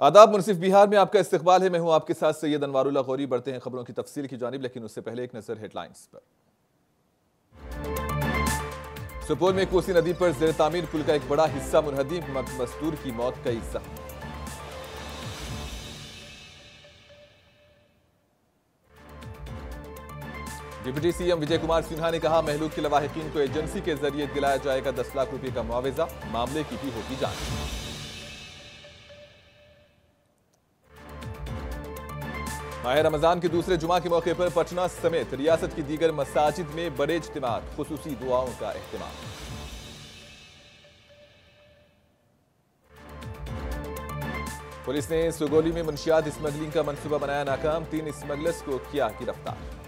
आदाब। मुनसिफ बिहार में आपका इस्तकबाल है। मैं हूं आपके साथ सैयद अनवारुल्लाह गौरी। बढ़ते हैं खबरों की तफसील की जानिब, लेकिन उससे पहले एक नजर हेडलाइंस पर। सुपौल में कोसी नदी पर ज़ेर तामीर पुल का एक बड़ा हिस्सा मुनहदम, मजदूर की मौत, कई जख्मी। डिप्टी सीएम विजय कुमार सिन्हा ने कहा, महलूक के लवाहिकीन को एजेंसी के जरिए दिलाया जाएगा 10 लाख रुपए का मुआवजा, मामले की भी होगी जांच। माह रमजान के दूसरे जुमा के मौके पर पटना समेत रियासत की दीगर मसाजिद में बड़े इज्तिमा, खुसूसी दुआओं का एहतमाम। पुलिस ने सुगोली में मुंशियात स्मगलिंग का मंसूबा बनाया नाकाम, 3 स्मगलर्स को किया गिरफ्तार।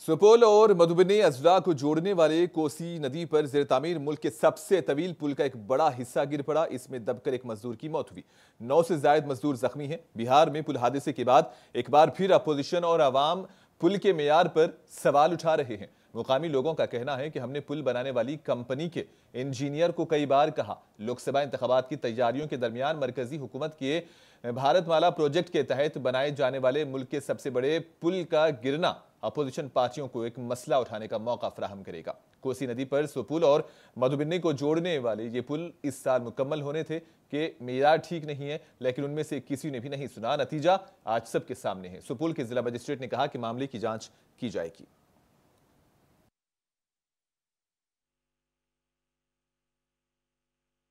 सुपौल और मधुबनी अजला को जोड़ने वाले कोसी नदी पर ज़ेर तामीर मुल्क के सबसे तवील पुल का एक बड़ा हिस्सा गिर पड़ा। इसमें दबकर एक मजदूर की मौत हुई, 9 से ज्यादा मजदूर जख्मी हैं। बिहार में पुल हादसे के बाद एक बार फिर अपोजिशन और अवाम पुल के मेयार पर सवाल उठा रहे हैं। मुकामी लोगों का कहना है कि हमने पुल बनाने वाली कंपनी के इंजीनियर को कई बार कहा, लोकसभा इंतखाबात की तैयारियों के दरमियान मरकजी हुकूमत के भारतमाला प्रोजेक्ट के तहत बनाए जाने वाले मुल्क के सबसे बड़े पुल का गिरना अपोजिशन पार्टियों को एक मसला उठाने का मौका फराहम करेगा। कोसी नदी पर सुपौल और मधुबनी को जोड़ने वाले ये पुल इस साल मुकम्मल होने थे कि मेयार ठीक नहीं है, लेकिन उनमें से किसी ने भी नहीं सुना। नतीजा आज सबके सामने है। सुपौल के जिला मजिस्ट्रेट ने कहा कि मामले की जांच की जाएगी।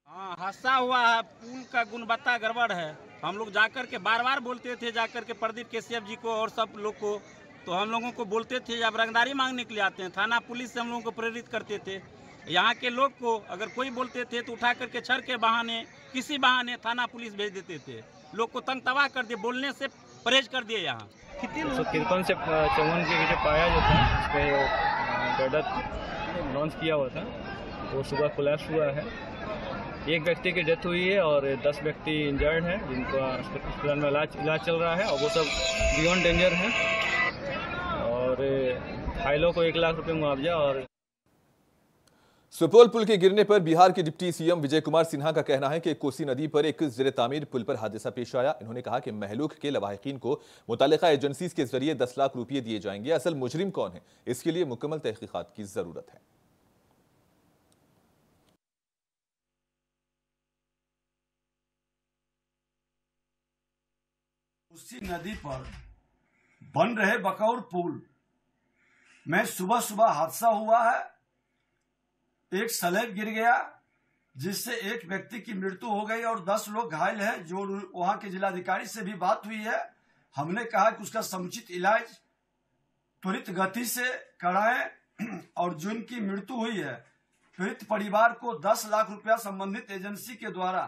हाँ, हादसा हुआ है, पुल का गुणवत्ता गड़बड़ है। हम लोग जाकर के बार बार बोलते थे, जाकर के प्रदीप केसीएफ जी को और सब लोग को, तो हम लोगों को बोलते थे अब रंगदारी मांगने के लिए आते हैं। थाना पुलिस से हम लोगों को प्रेरित करते थे। यहाँ के लोग को अगर कोई बोलते थे तो उठा करके छर के बहाने, किसी बहाने थाना पुलिस भेज देते थे। लोग को तंग तबाह कर दिए, बोलने से परहेज कर दिए। यहाँ 53 से 54 के जो पाया जो था, उस पर गर्डर लॉन्च किया हुआ था, वो सुबह कोलैप्स हुआ है। एक व्यक्ति की डेथ हुई है और 10 व्यक्ति इंजर्ड हैं, जिनका अस्पताल में इलाज चल रहा है और वो सब बियॉन्ड डेंजर हैं। और घायलों को 1 लाख रुपए मुआवजा। और सुपौल पुल के गिरने पर बिहार के डिप्टी सीएम विजय कुमार सिन्हा का कहना है कि कोसी नदी पर एक ज़ेर तामीर पुल पर हादसा पेश आया। इन्होंने कहा कि महलूक के लवाहिकीन को मुतालिका एजेंसीज के जरिए 10 लाख रुपये दिए जाएंगे। असल मुजरिम कौन है, इसके लिए मुकम्मल तहकीकात की जरूरत है। उसी नदी पर बन रहे बकौर पुल में सुबह सुबह हादसा हुआ है। एक स्लैब गिर गया, जिससे एक व्यक्ति की मृत्यु हो गई और 10 लोग घायल हैं। जो वहां के जिलाधिकारी से भी बात हुई है, हमने कहा कि उसका समुचित इलाज त्वरित गति से कराएं और जिनकी मृत्यु हुई है पीड़ित परिवार को 10 लाख रुपया संबंधित एजेंसी के द्वारा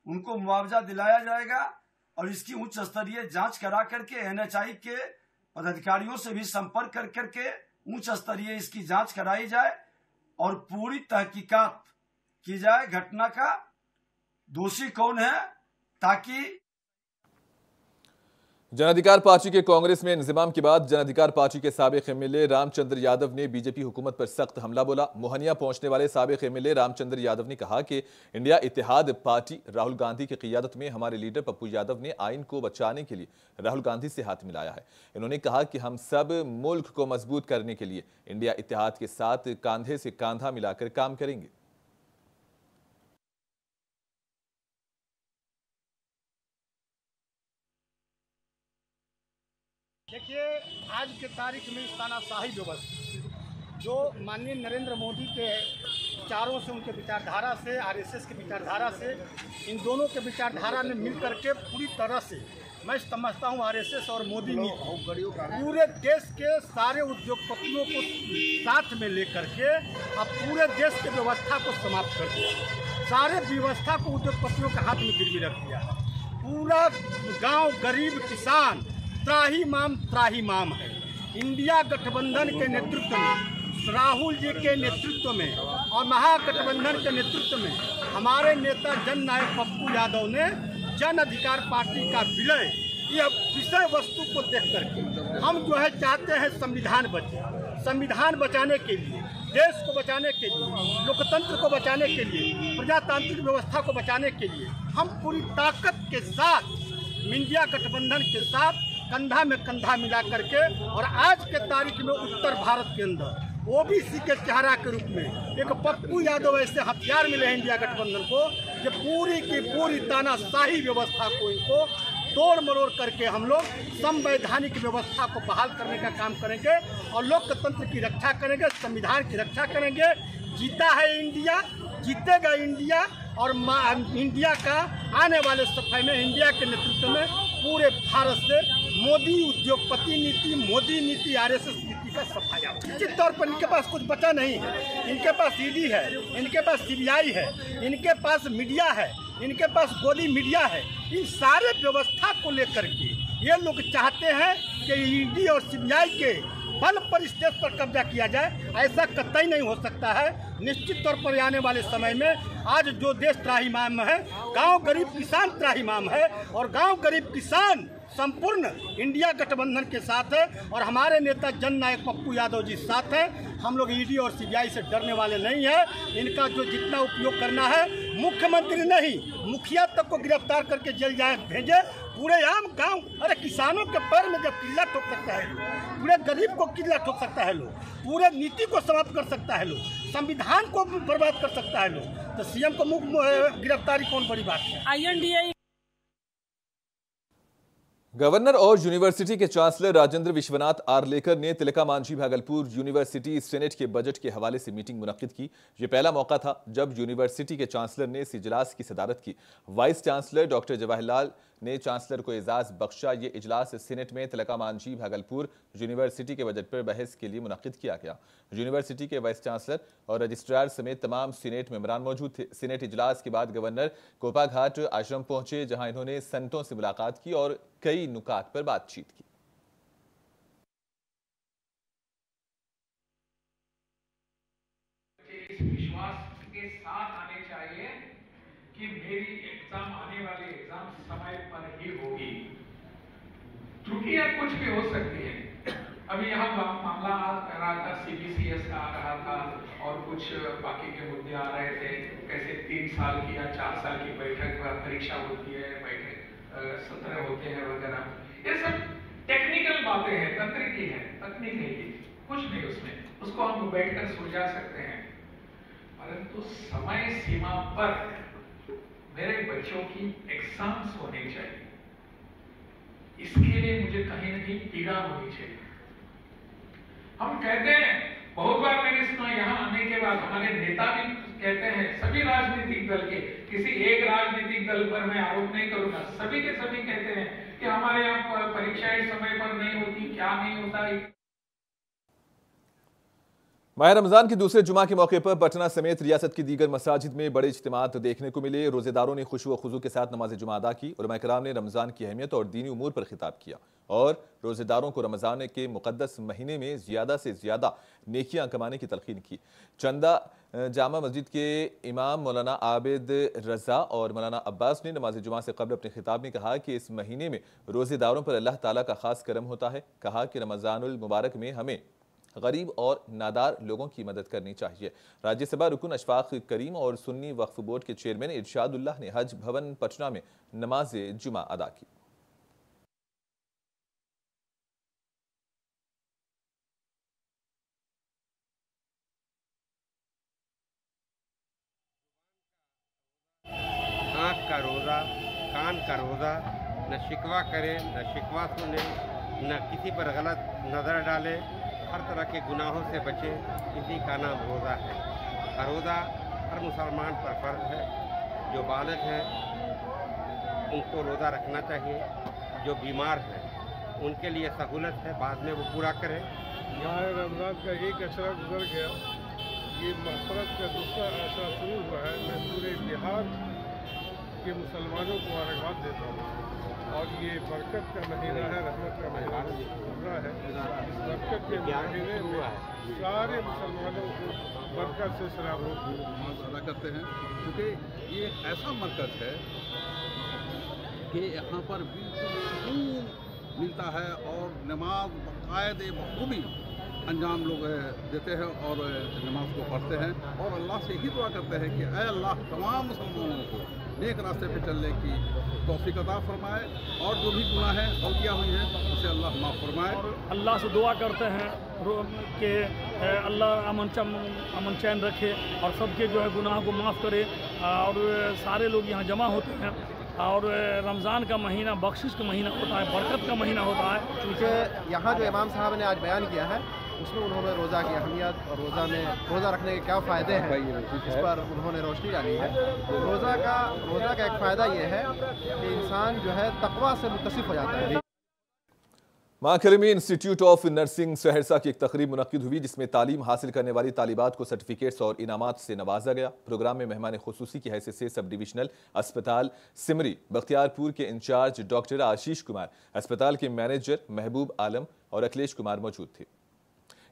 उनको मुआवजा दिलाया जाएगा। और इसकी उच्च स्तरीय जांच करा करके एनएचआई के पदाधिकारियों से भी संपर्क कर करके उच्च स्तरीय इसकी जांच कराई जाए और पूरी तहकीकात की जाए घटना का, दोषी कौन है, ताकि जन अधिकार पार्टी के कांग्रेस में इंजमाम के बाद जन अधिकार पार्टी के साबिक एमएलए रामचंद्र यादव ने बीजेपी हुकूमत पर सख्त हमला बोला। मोहनिया पहुंचने वाले साबिक एमएलए रामचंद्र यादव ने कहा कि इंडिया इत्तेहाद पार्टी राहुल गांधी की क़ियादत में हमारे लीडर पप्पू यादव ने आइन को बचाने के लिए राहुल गांधी से हाथ मिलाया है। इन्होंने कहा कि हम सब मुल्क को मजबूत करने के लिए इंडिया इत्तेहाद के साथ कंधे से कंधा मिलाकर काम करेंगे। देखिए, आज के तारीख में इस तानाशाही व्यवस्था जो माननीय नरेंद्र मोदी के विचारों से, उनके विचारधारा से, आरएसएस की विचारधारा से, इन दोनों के विचारधारा ने मिल करके पूरी तरह से, मैं समझता हूँ आरएसएस और मोदी नीति पूरे देश के सारे उद्योगपतियों को साथ में लेकर के अब पूरे देश की व्यवस्था को समाप्त कर दिया। सारे व्यवस्था को उद्योगपतियों के हाथ में गिरवी रख दिया। पूरा गांव, गरीब, किसान त्राही माम है। इंडिया गठबंधन के नेतृत्व में, राहुल जी के नेतृत्व में और महागठबंधन के नेतृत्व में हमारे नेता जननायक पप्पू यादव ने जन अधिकार पार्टी का विलय, यह विषय वस्तु को देख करके हम जो है चाहते हैं संविधान बचे। संविधान बचाने के लिए देश को बचाने के लिए, लोकतंत्र को बचाने के लिए, प्रजातांत्रिक व्यवस्था को बचाने के लिए हम पूरी ताकत के साथ इंडिया गठबंधन के साथ कंधा में कंधा मिला करके, और आज के तारीख में उत्तर भारत के अंदर ओबीसी के चेहरा के रूप में एक पप्पू यादव ऐसे हथियार मिले हैं इंडिया गठबंधन को, जो पूरी की पूरी तानाशाही व्यवस्था को इनको तोड़ मरोड़ करके हम लोग संवैधानिक व्यवस्था को बहाल करने का काम करेंगे और लोकतंत्र की रक्षा करेंगे, संविधान की रक्षा करेंगे। जीता है इंडिया, जीतेगा इंडिया, और इंडिया का आने वाले समय में इंडिया के नेतृत्व में पूरे भारत से मोदी उद्योगपति नीति, मोदी नीति, आरएसएस नीति का सफाया। निश्चित तौर पर इनके पास कुछ बचा नहीं है। इनके पास ईडी है, इनके पास सीबीआई है, इनके पास मीडिया है, इनके पास गोदी मीडिया है। इन सारे व्यवस्था को लेकर के ये लोग चाहते हैं कि ईडी और सीबीआई के बल पर इस देश पर कब्जा किया जाए। ऐसा कतई नहीं हो सकता है। निश्चित तौर पर आने वाले समय में आज जो देश त्राहिमाम है, गांव गरीब किसान त्राहिमाम है, और गांव गरीब किसान संपूर्ण इंडिया गठबंधन के साथ है, और हमारे नेता जननायक पप्पू यादव जी साथ हैं। हम लोग ईडी और सीबीआई से डरने वाले नहीं हैं। इनका जो जितना उपयोग करना है, मुख्यमंत्री नहीं मुखिया तक को गिरफ्तार करके जेल जाए भेजे। पूरे आम गांव, अरे किसानों के पैर में जब किल्ला ठोक सकता है लोग, पूरे गरीब को किल्ला ठोक सकता है लोग, पूरे नीति को समाप्त कर सकता है लोग, संविधान को बर्बाद कर सकता है लोग, तो सीएम को मुख्य गिरफ्तारी कौन बड़ी बात है। INDA गवर्नर और यूनिवर्सिटी के चांसलर राजेंद्र विश्वनाथ आर्लेकर ने तिलका मांझी भागलपुर यूनिवर्सिटी सेनेट के बजट के हवाले से मीटिंग मुनक्किद की। यह पहला मौका था जब यूनिवर्सिटी के चांसलर ने इस इजलास की सदारत की। वाइस चांसलर डॉक्टर जवाहरलाल ने चांसलर को एजाज बख्शा। ये इजलास सेनेट में तिलका मांझी भागलपुर यूनिवर्सिटी के बजट पर बहस के लिए मुनक्किद किया गया। यूनिवर्सिटी के वाइस चांसलर और रजिस्ट्रार समेत तमाम सीनेट मेंबरान मौजूद थे। सीनेट इजलास के बाद गवर्नर कोपाघाट आश्रम पहुंचे, जहां इन्होंने संतों से मुलाकात की और कई नुकात पर बातचीत की। इस विश्वास के साथ आने चाहिए कि मेरी एग्जाम, आने वाली एग्जाम समय पर ही होगी। त्रुटियां कुछ भी हो सकती है। अभी यहाँ मामला आ रहा था, CBCS का आ रहा था और कुछ बाकी के मुद्दे आ रहे थे। कैसे 3 साल की या 4 साल की बैठक परीक्षा होती है, बैठक सत्र होते हैं वगैरह। ये सब टेक्निकल बातें हैं, तंत्रिकी है, तकनीक नहीं, कुछ नहीं उसमें, उसको हम बैठकर सुलझा सकते हैं। परंतु समय सीमा पर मेरे बच्चों की एग्जाम्स होने चाहिए, इसके लिए मुझे कहीं न कहीं पीड़ा होनी चाहिए। हम कहते हैं, बहुत बार मैंने सुना यहाँ आने के बाद हमारे नेता भी कहते हैं, सभी राजनीतिक दल के, किसी एक राजनीतिक दल पर मैं आरोप नहीं करूंगा, सभी के सभी कहते हैं कि हमारे यहाँ परीक्षाएं समय पर नहीं होती, क्या नहीं होता। माह रमजान के दूसरे जुमा के मौके पर पटना समेत रियासत की दीगर मसाजिद में बड़े इज्तिमात देखने को मिले। रोजेदारों ने खुशू व खुजू के साथ नमाज जुमा अदा की। उलमा किराम ने रमजान की अहमियत और दीनी उमूर पर खिताब किया और रोजेदारों को रमजान के मुकद्दस महीने में ज्यादा से ज्यादा नेकियां कमाने की तलकीन की। चंदा जामा मस्जिद के इमाम मौलाना आबिद रजा और मौलाना अब्बास ने नमाज जुमा से कबल अपने खिताब में कहा कि इस महीने में रोजेदारों पर अल्लाह ताला का खास करम होता है। कहा कि रमजानुल मुबारक में हमें गरीब और नादार लोगों की मदद करनी चाहिए। राज्यसभा रुकन अशफाक करीम और सुन्नी वक्फ बोर्ड के चेयरमैन इरशादुल्लाह ने हज भवन पटना में नमाज जुमा अदा की। आँख का रोज़ा, कान का रोज़ा, न शिकवा करे न शिकवा सुने, न किसी पर गलत नज़र डाले, हर तरह के गुनाहों से बचे, इसी का नाम रोज़ा है। रोज़ा हर मुसलमान पर फ़र्ज है। जो बालिग हैं उनको रोज़ा रखना चाहिए, जो बीमार हैं उनके लिए सहूलत है, बाद में वो पूरा करें। माह रमज़ान का एक अशरा गुजर गया, ये मग़फ़िरत का दूसरा अशरा शुरू हुआ है। मैं पूरे बिहार के मुसलमानों को मुबारकबाद देता हूँ और ये बरकत का महीना है, रहमत का महीना गुजरा है। इस बरकत के महीने में सारे मुसलमानों को बरकत से सराबोर अदा करते हैं, क्योंकि ये ऐसा मरकज़ है कि यहाँ पर बिल्कुल सुकून मिलता है और नमाज बाकायदे बखूबी अंजाम लोग देते हैं और नमाज को पढ़ते हैं और अल्लाह से यही दुआ करते हैं कि ऐ अल्लाह तमाम मुसलमानों को नेक रास्ते पे चलने की तौफीक अता फरमाए और जो भी गुनाह हैं गलतियाँ हुई हैं उसे अल्लाह माफ़ फरमाए। और अल्लाह से दुआ करते हैं कि अल्लाह अमन चैन रखे और सबके जो है गुनाह को माफ़ करे। और सारे लोग यहाँ जमा होते हैं और रमज़ान का महीना बख्शिश का महीना होता है, बरकत का महीना होता है। क्योंकि यहाँ जो इमाम साहब ने आज बयान किया है उसमें उन्होंने रोज़ा की अहमियत और रोज़ा रखने के क्या फ़ायदे हैं इस पर उन्होंने रोशनी डाली है। रोज़ा का एक फ़ायदा ये है कि इंसान जो है तकवा से मुतसिफ हो जाता है। माखरमी इंस्टीट्यूट ऑफ नर्सिंग सहरसा की एक तकरीब मुनक्किद हुई जिसमें तालीम हासिल करने वाली तालिबात को सर्टिफिकेट्स और इनामात से नवाजा गया। प्रोग्राम में मेहमान खुसूसी की हैसियत से सब डिविजनल अस्पताल सिमरी बख्तियारपुर के इंचार्ज डॉक्टर आशीष कुमार, अस्पताल के मैनेजर महबूब आलम और अखिलेश कुमार मौजूद थे।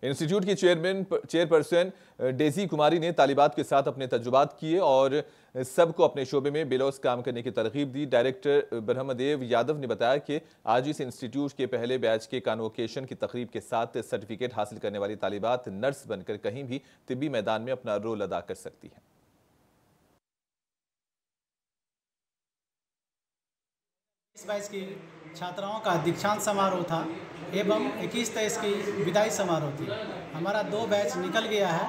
इंस्टीट्यूट की चेयरपर्सन डेजी कुमारी ने तालिबात के साथ अपने तजुर्बात किए और सबको अपने शोबे में बेलौस काम करने की तरगीब दी। डायरेक्टर ब्रह्मदेव यादव ने बताया कि आज इस इंस्टीट्यूट के पहले बैच के कॉन्वोकेशन की तकरीब के साथ सर्टिफिकेट हासिल करने वाली तालिबात नर्स बनकर कहीं भी तिब्बी मैदान में अपना रोल अदा कर सकती हैं। इस बैच की छात्राओं का दीक्षांत समारोह था एवं 21-23 की विदाई समारोह थी। हमारा 2 बैच निकल गया है,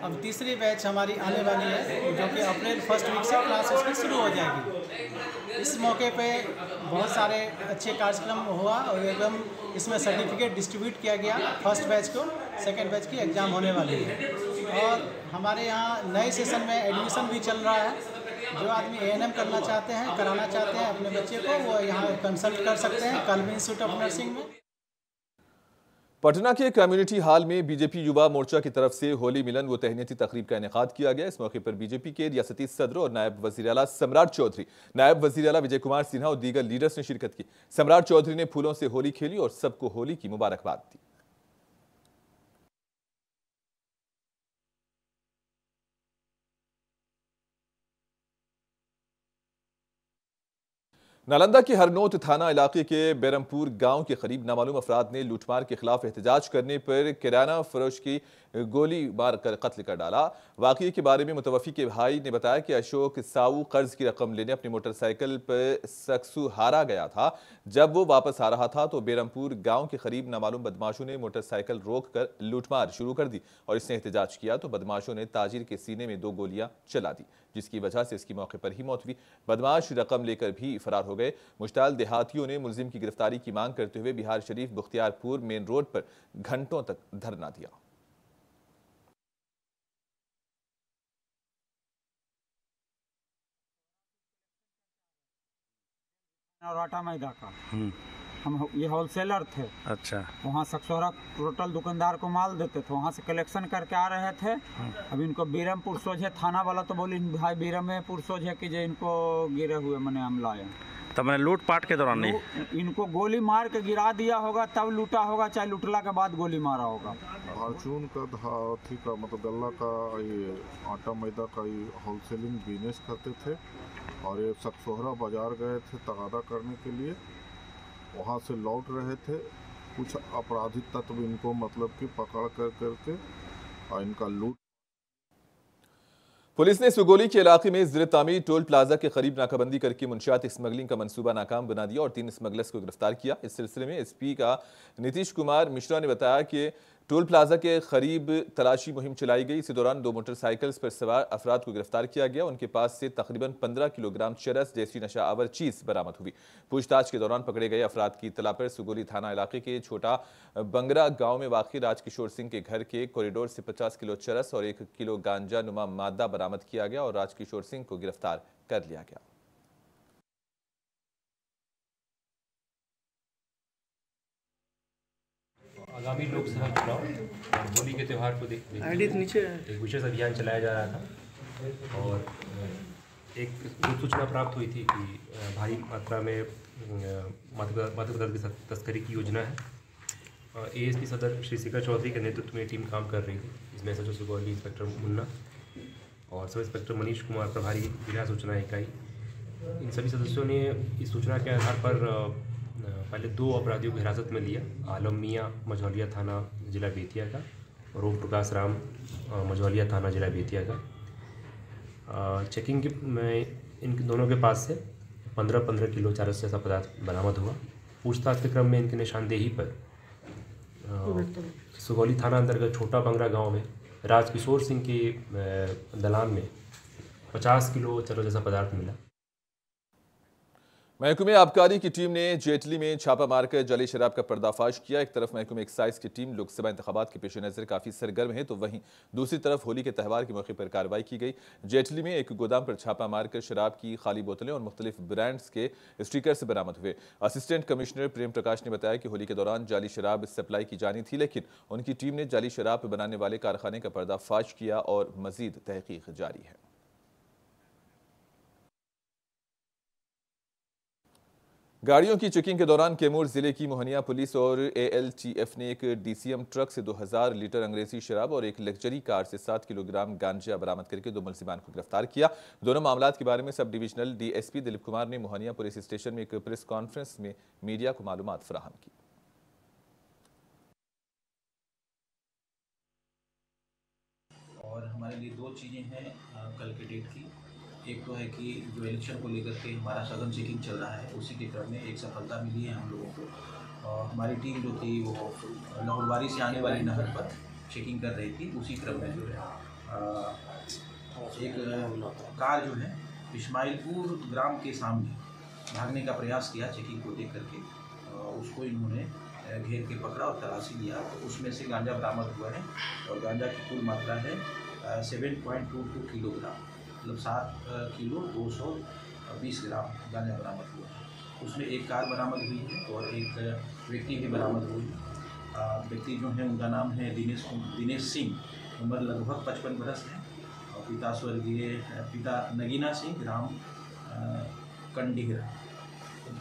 अब तीसरी बैच हमारी आने वाली है जो कि अप्रैल फर्स्ट वीक से क्लास इसकी शुरू हो जाएगी। इस मौके पे बहुत सारे अच्छे कार्यक्रम हुआ और एवं इसमें सर्टिफिकेट डिस्ट्रीब्यूट किया गया। फर्स्ट बैच को, सेकेंड बैच की एग्ज़ाम होने वाली है और हमारे यहाँ नए सेशन में एडमिशन भी चल रहा है। जो आदमी ANM करना चाहते हैं, कराना चाहते हैं अपने बच्चे को, वो यहाँ कंसल्ट कर सकते हैं कल्वी इंस्टीट्यूट ऑफ नर्सिंग में। पटना के कम्युनिटी हॉल में बीजेपी युवा मोर्चा की तरफ से होली मिलन व तहनीती तकरीब का इनेकाद किया गया। इस मौके पर बीजेपी के रियासती सदर और नायब वज़ीर आला सम्राट चौधरी, नायब वज़ीर आला विजय कुमार सिन्हा और दीगर लीडर्स ने शिरकत की। सम्राट चौधरी ने फूलों से होली खेली और सबको होली की मुबारकबाद दी। नालंदा के हरनोत थाना इलाके के बेरमपुर गांव के करीब नामालूम अफराद ने लूटमार के खिलाफ एहतजाज करने पर किराना फरोश की गोली मार कर कत्ल कर डाला। वाक़ये के बारे में मुतवफ़ी के भाई ने बताया कि अशोक साऊ कर्ज की रकम लेने अपनी मोटरसाइकिल पर सक्सू हारा गया था। जब वो वापस आ रहा था तो बेरमपुर गांव के करीब नामालूम बदमाशों ने मोटरसाइकिल रोक कर लूटमार शुरू कर दी और इसने एहतजाज किया तो बदमाशों ने ताजिर के सीने में 2 गोलियां चला दी, जिसकी वजह से इसकी मौके पर ही मौत हुई। बदमाश रकम लेकर भी फरार हो गए। मुश्ताल देहातियों ने मुलजिम की गिरफ्तारी की मांग करते हुए बिहार शरीफ बख्तियारपुर मेन रोड पर घंटों तक धरना दिया। आटा मैदा का हम ये होलसेलर थे। अच्छा। वहाँ सक्सोरा टोटल दुकानदार को माल देते थे, वहाँ से कलेक्शन करके आ रहे थे। अब इनको बीरमपुर सोझे थाना वाला तो बोली भाई बीरमपुर सोझे कि जो इनको गिरे हुए मैंने हम लाए। तब मैंने लूटपाट के दौरान नहीं, इनको गोली मार के गिरा दिया होगा तब लूटा होगा, चाहे लूटला के बाद गोली मारा होगा। फार्चून का हाथी का मतलब गल्ला का ये आटा मैदा का ये होलसेलिंग बिजनेस करते थे और ये सक्सोहरा बाजार गए थे तगादा करने के लिए। वहाँ से लौट रहे थे, कुछ आपराधिक तत्व इनको मतलब कि पकड़ करके और इनका लूट। पुलिस ने सुगोली के इलाके में ज़िर तामीर टोल प्लाजा के करीब नाकाबंदी करके मुंशियात स्मगलिंग का मंसूबा नाकाम बना दिया और 3 स्मगलर्स को गिरफ्तार किया। इस सिलसिले में SP का नीतीश कुमार मिश्रा ने बताया कि टोल प्लाजा के करीब तलाशी मुहिम चलाई गई। इसी दौरान 2 मोटरसाइकिल्स पर सवार अफराद को गिरफ्तार किया गया। उनके पास से तकरीबन 15 किलोग्राम चरस जैसी नशा आवर चीज बरामद हुई। पूछताछ के दौरान पकड़े गए अफराद की इत्तला पर सुगोली थाना इलाके के छोटा बंगरा गांव में वाक़ई राजकिशोर सिंह के घर के कॉरिडोर से 50 किलो चरस और 1 किलो गांजा नुमा मादा बरामद किया गया और राजकिशोर सिंह को गिरफ्तार कर लिया गया। आगामी लोकसभा चुनाव और होली के त्यौहार को देखते एक विशेष अभियान चलाया जा रहा था और एक सूचना प्राप्त हुई थी कि भारी मात्रा में मादक पदार्थ की तस्करी की योजना है। ASP सदर श्री शिखर चौधरी के नेतृत्व में टीम काम कर रही थी। इसमें SHO सुगौली, इंस्पेक्टर मुन्ना और सब इंस्पेक्टर मनीष कुमार प्रभारी जिला सूचना इकाई, इन सभी सदस्यों ने इस सूचना के आधार पर पहले 2 अपराधियों को हिरासत में लिया। आलम मियाँ मझौलिया थाना जिला बेतिया का, और ओम प्रकाश राम मझौलिया थाना जिला बेतिया का। चेकिंग में इन दोनों के पास से 15-15 किलो चरस जैसा पदार्थ बरामद हुआ। पूछताछ के क्रम में इनकी निशानदेही पर सुगौली थाना अंतर्गत छोटा बंगरा गांव में राजकिशोर सिंह के दलान में 50 किलो चरस जैसा पदार्थ मिला। महकमे आबकारी की टीम ने जेटली में छापा मारकर जाली शराब का पर्दाफाश किया। एक तरफ महकमे एक्साइज की टीम लोकसभा इंतखाबात के पेश नज़र काफ़ी सरगर्म है, तो वहीं दूसरी तरफ होली के त्यौहार के मौके पर कार्रवाई की गई। जेटली में एक गोदाम पर छापा मारकर शराब की खाली बोतलें और मुख्तलिफ ब्रांड्स के स्टिकर से बरामद हुए। असिस्टेंट कमिश्नर प्रेम प्रकाश ने बताया कि होली के दौरान जाली शराब सप्लाई की जानी थी, लेकिन उनकी टीम ने जाली शराब बनाने वाले कारखाने का पर्दाफाश किया और मजीद तहकीक जारी है। गाड़ियों की चेकिंग के दौरान कैमूर जिले की मोहनिया पुलिस और ALTF ने एक DCM ट्रक से 2000 लीटर अंग्रेजी शराब और एक लग्जरी कार से 7 किलोग्राम गांजा बरामद करके 2 मुलजिमान को गिरफ्तार किया। दोनों मामलात के बारे में sub divisional DSP Dilip Kumar ने मोहनिया पुलिस स्टेशन में एक प्रेस कॉन्फ्रेंस में मीडिया को मालूमात फराहम की। और हमारे लिए 2 चीज़ें हैं कल के डेट की। एक तो है कि जो इलेक्शन को लेकर के हमारा सघन चेकिंग चल रहा है, उसी के क्रम में एक सफलता मिली है हम लोगों को। और हमारी टीम जो थी वो लाहौरबारी से आने वाली नहर पर चेकिंग कर रही थी। उसी क्रम में जो है एक कार जो है इस्माइलपुर ग्राम के सामने भागने का प्रयास किया। चेकिंग को देख करके उसको इन्होंने घेर के पकड़ा और तलाशी लिया, तो उसमें से गांजा बरामद हुआ है। और गांजा की कुल मात्रा है 7.22 किलोग्राम, मतलब 7 किलो 220 ग्राम गांजा बरामद हुआ है। उसमें एक कार बरामद हुई है और एक व्यक्ति भी बरामद हुई है। व्यक्ति जो है उनका नाम है दिनेश सिंह, उम्र लगभग 55 बरस है, और पिता स्वर्गीय पिता नगीना सिंह, ग्राम कंडीगरा,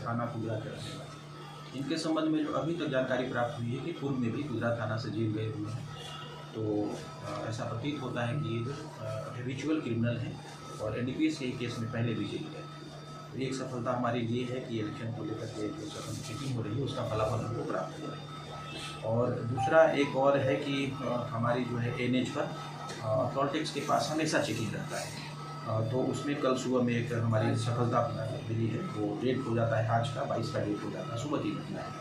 थाना कुदरा के रहने वाले। इनके संबंध में जो अभी तक जानकारी प्राप्त हुई है कि पूर्व में भी कुदरा थाना से जेल गए हुए हैं। तो ऐसा प्रतीत होता है कि ये जो हैबिचुअल क्रिमिनल हैं और NDPS के केस में पहले भी जेल गए। तो एक सफलता हमारी ये है कि इलेक्शन को लेकर के जो सघन चेकिंग हो रही है उसका फलाफल हमको प्राप्त हुआ है। और दूसरा एक और है कि हमारी जो है NH पर टोल टैक्स के पास हमेशा चेकिंग रहता है। तो उसमें कल सुबह में एक हमारी सफलता मिली है। वो डेट हो जाता है आज का 22 का डेट हो जाता है, सुबह की घटना है।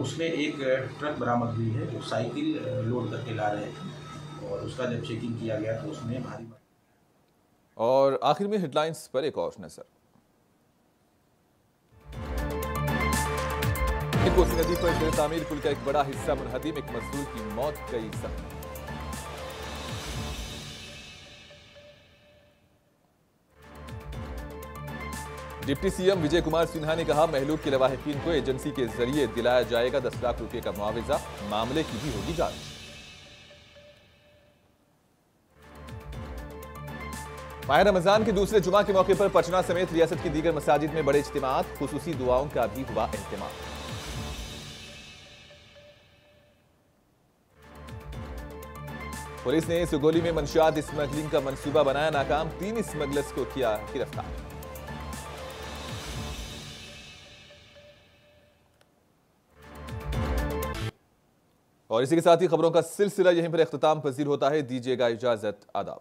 उसमें एक ट्रक बरामद हुई है जो साइकिल लोड करके ला रहे थे, और उसका जब चेकिंग किया गया तो उसमें भारी। और आखिर में हेडलाइंस पर एक और नजर। कोसी नदी पर जेर तामीर पुल का एक बड़ा हिस्सा मुनहदिम, एक मजदूर की मौत, कई जख्मी। डिप्टी CM विजय कुमार सिन्हा ने कहा, महलूक के लवाहिकीन को एजेंसी के जरिए दिलाया जाएगा 10 लाख रुपए का मुआवजा, मामले की भी होगी जांच। माह रमजान के दूसरे जुमा के मौके पर पटना समेत रियासत की दीगर मसाजिद में बड़े इज्तिमात, खुसूसी दुआओं का भी हुआ एहतमाम। पुलिस ने सुगौली में मंशियात स्मगलिंग का मंसूबा बनाया नाकाम, 3 स्मगलर्स को किया गिरफ्तार। और इसी के साथ ही खबरों का सिलसिला यहीं पर इख्तिताम पजीर होता है। दीजिएगा इजाजत, आदाब।